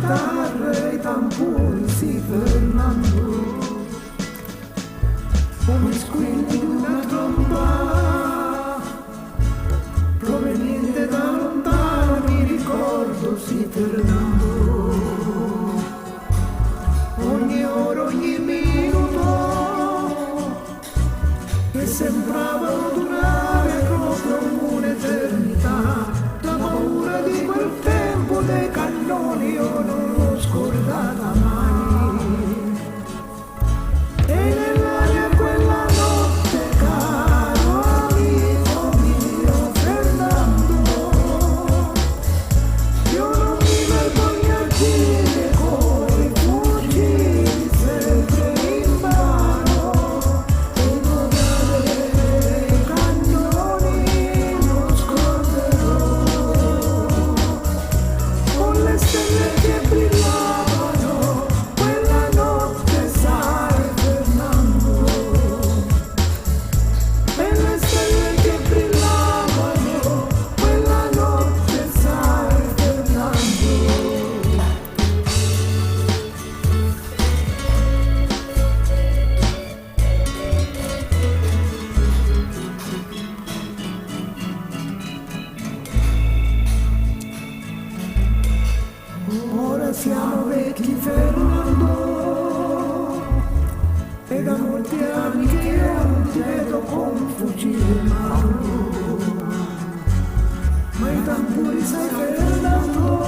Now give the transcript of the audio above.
chitarre, i tamburi si fermando, come squilli di una tromba, proveniente da lontano, mi ricordo si fermando, ogni ora, ogni minuto, che sembrava durare proprio un'eternità, la paura di quel tempo dei cannoni io non l'ho scordata mai. E nell'aria quella notte, caro amico mio Fernando, io non mi vergogno a dire coi fucili sempre in mano, e l'odore dei cannoni non scorderò, con le stelle che brillavano quella notte, sai Fernando, e le stelle che brillavano quella notte, sai Fernando. Ora siamo vecchi Fernando, e da molti anni che io non ti vedo con un fucile in mano, ma i tamburi sai Fernando,